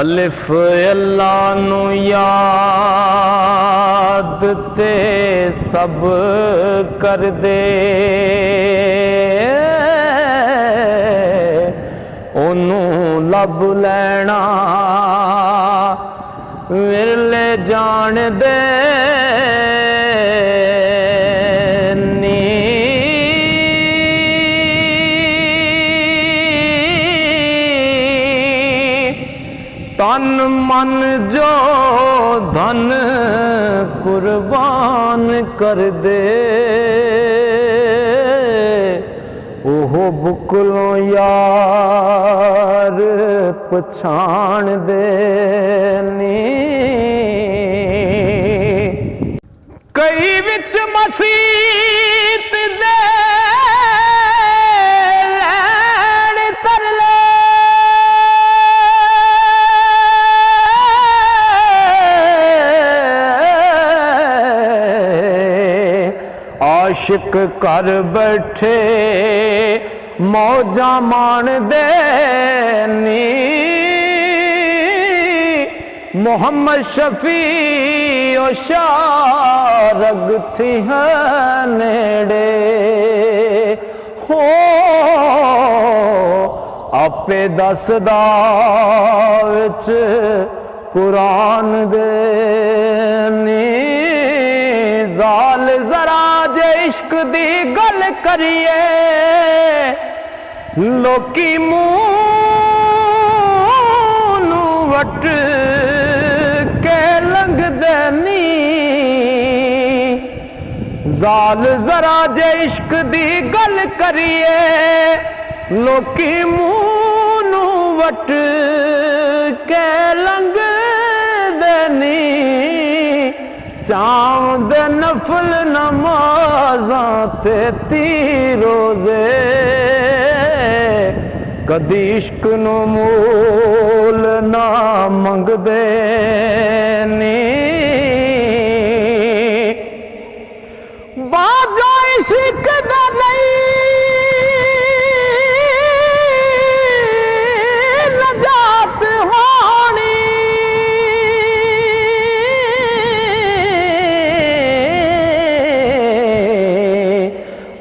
अलिफ अल्लाह नू याद ते सब कर दे, ओनू लब लैना विरले जान दे तन मन जो धन कुर्बान कर दे, ओहो बुकलों यार पछाण दे नी। कई विच मसीत दे लैण तरले, आशिक कर बैठे मौजा मान दे नी। मोहम्मद शफी ओ शारग थी है नेड़े, हो आपे दसदा विच कुरान दे नी। जाल जरा जे इश्क दी गल करिए, लोकी मुंह नू वट के लंघ देनी। जाल जरा जे इश्क दी गल करिए, लोकी मुंह नू वट के लंघ देनी। चांद नफल नमाज़ां ते ती रोज़े, कदी इश्क नू मोल ना मंगदे नी। बाजो इश्क दा नहीं नजात होनी,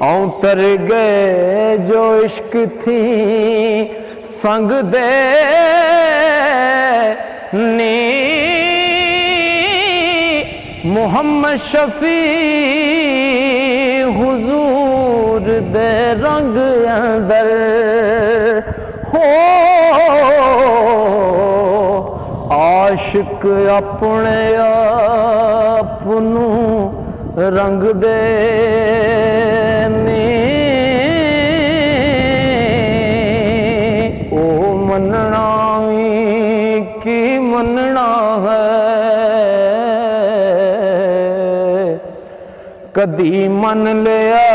उतर गए जो इश्क थी संग दे नी। मोहम्मद शफी हुजूर दे रंग अंदर, हो आशिक अपने आप नू रंग दे नी। ओ मनना की मनना है, कदी मन लिया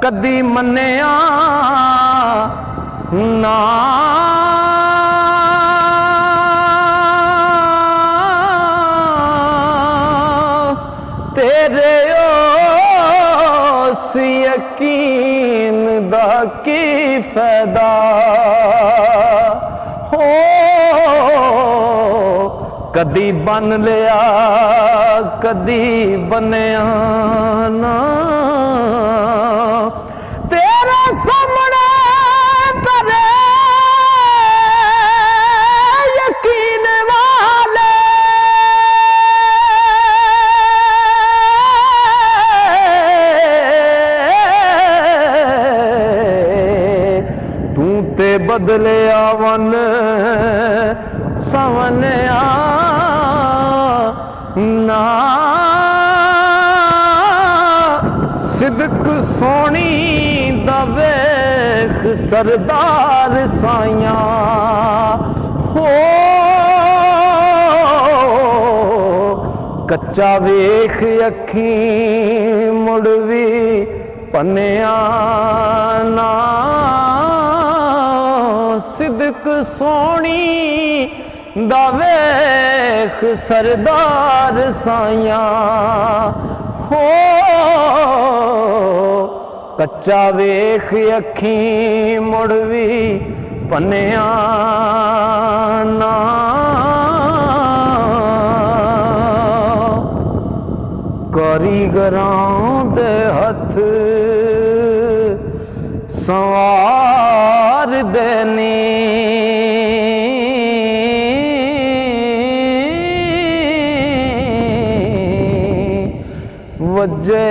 कदी मन्निया ना। तेरे उस यकीन दा की फायदा, हो कदी बन लिया कदी बनया ना। तेरा सामने तेरे यकीन वाले, ते बदले आवन सवनिया ना। सिदक सोनी दा वेख सरदार साइया, हो कच्चा वेख अखी मुड़वी पनिया ना। सिदक सोनी दा वेख सरदार साइया, ਕੱਚਾ ਵੇਖ ਅੱਖੀਂ ਮੁੜ ਵੀ ਭੰਨਿਆ ਨਾ। ਕਾਰੀਗਰਾਂ ਦੇ ਹੱਥ ਸੰਵਾਰ ਦੇਨੀ ਵਜੇ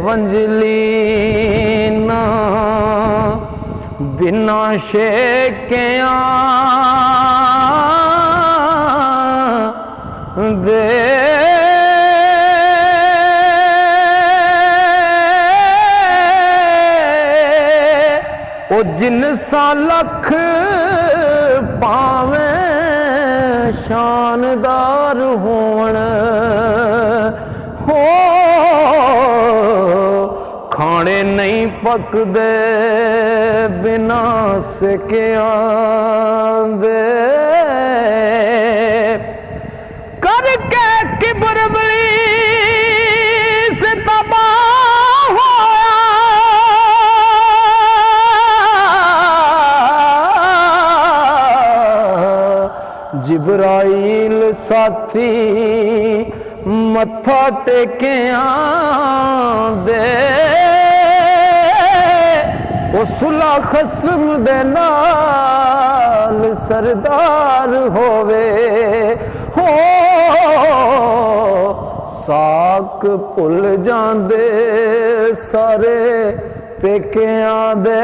ਵੰਜਲੀ ਨਾ ਬਿਨਾ ਸ਼ੇਕਿਆਂ ਦੇ ਉਹ ਜਿਨਸਾਂ ਲੱਖ ਭਾਵੇਂ ਸ਼ਾਨਦਾਰ ਹੋਣ ਹੋ ਖਾਣੇ ਨਹੀਂ ਪੱਕਦੇ ਬਿਨਾ ਸਕਿਆਂ ਦੇ। ਕਰਕੇ ਕਿਬਰ ਬਲੀਸ ਤਬਾਹ ਹੋਇਆ ਜਿਬਰਾਈਲ ਸਾਥੀ ਮੱਥਾ ਟੇਕਿਆਂ ਦੇ। ਉਹ ਸੁਲਾ ਖਸਮ ਦੇ ਨਾਲ ਸਰਦਾਰ ਹੋਵੇ ਹੋ ਸਾਕ ਭੁੱਲ ਜਾਂਦੇ ਸਾਰੇ ਪੇਕਿਆਂ ਦੇ।